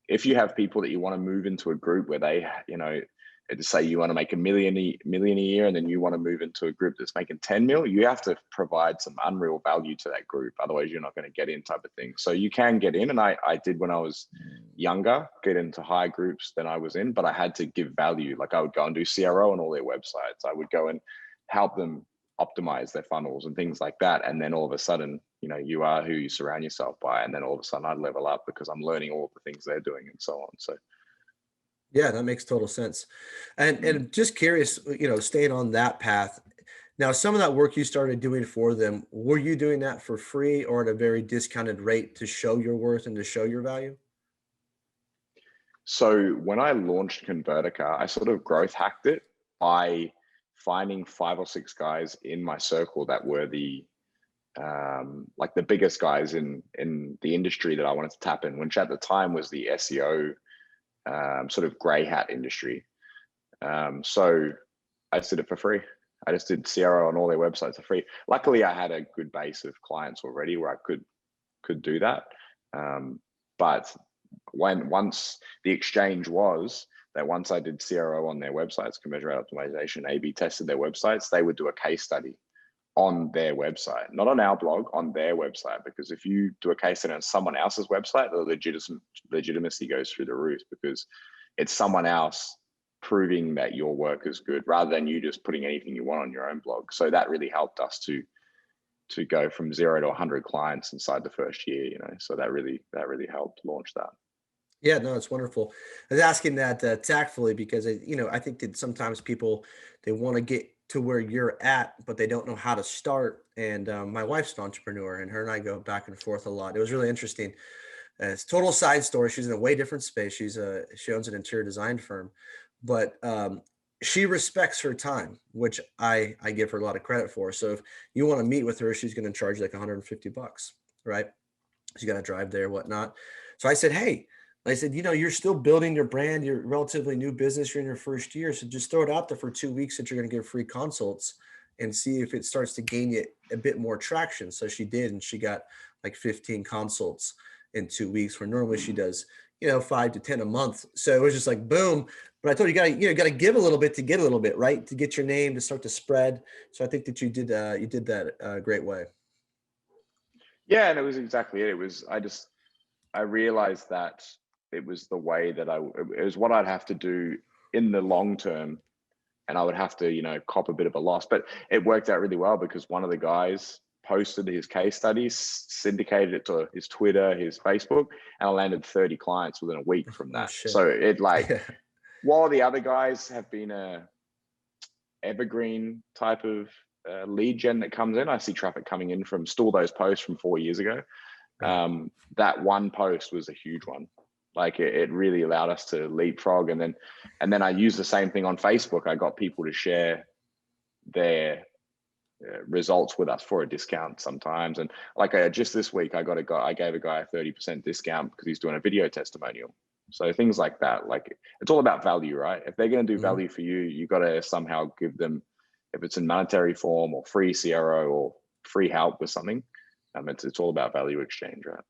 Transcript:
if you have people that you want to move into a group where they, to say you want to make a million a year, and then you want to move into a group that's making 10 mil, you have to provide some unreal value to that group. Otherwise you're not going to get in, type of thing. So you can get in. And I did, when I was younger, get into higher groups than I was in, but I had to give value. Like I would go and do CRO on all their websites. I would go and help them optimize their funnels and things like that. And then all of a sudden, you are who you surround yourself by. And then all of a sudden I'd level up because I'm learning all of the things they're doing and so on. So Yeah, that makes total sense. And just curious, staying on that path. Now, some of that work you started doing for them, were you doing that for free or at a very discounted rate to show your worth and to show your value? So when I launched Convertica, I sort of growth hacked it by finding 5 or 6 guys in my circle that were the like the biggest guys in the industry that I wanted to tap in, which at the time was the SEO sort of gray hat industry. So I just did it for free. I just did CRO on all their websites for free. Luckily, I had a good base of clients already where I could do that. But once the exchange was that once I did CRO on their websites, conversion rate optimization, A/B tested their websites, they would do a case study on their website, not on our blog, on their website. Because if you do a case study on someone else's website, the legitimacy goes through the roof, because it's someone else proving that your work is good rather than you just putting anything you want on your own blog. So that really helped us to go from 0 to 100 clients inside the first year, so that really helped launch that. Yeah, no, it's wonderful. I was asking that tactfully because I think that sometimes people, they want to get to where you're at, but they don't know how to start. And my wife's an entrepreneur, and her and I go back and forth a lot. It was really interesting. It's a total side story. She's in a way different space. She owns an interior design firm, but she respects her time, which I give her a lot of credit for. So if you want to meet with her, she's going to charge like $150, right? She's got to drive there, whatnot. So I said, hey. I said, you're still building your brand. You're a relatively new business. You're in your first year. So just throw it out there for 2 weeks that you're going to give free consults and see if it starts to gain you a bit more traction. So she did, and she got like 15 consults in 2 weeks, where normally she does, 5 to 10 a month. So it was just like, boom. But I told you, got to give a little bit to get a little bit, right? To get your name to start to spread. So I think that you did that a great way. Yeah. And it was exactly it. I realized that it was the way that it was what I'd have to do in the long term. And I would have to, cop a bit of a loss, but it worked out really well because one of the guys posted his case studies, syndicated it to his Twitter, his Facebook, and I landed 30 clients within a week from Oh that. shit. So it Yeah. while the other guys have been a evergreen type of lead gen that comes in, I see traffic coming in from still those posts from 4 years ago. Right. That one post was a huge one. Like it really allowed us to leapfrog. And then I used the same thing on Facebook. I got people to share their results with us for a discount sometimes. And like just this week, I gave a guy a 30% discount because he's doing a video testimonial. So things like that, like it's all about value, right? If they're going to do Mhm. value for you, you got to somehow give them, if it's in monetary form or free CRO or free help with something, it's all about value exchange, right?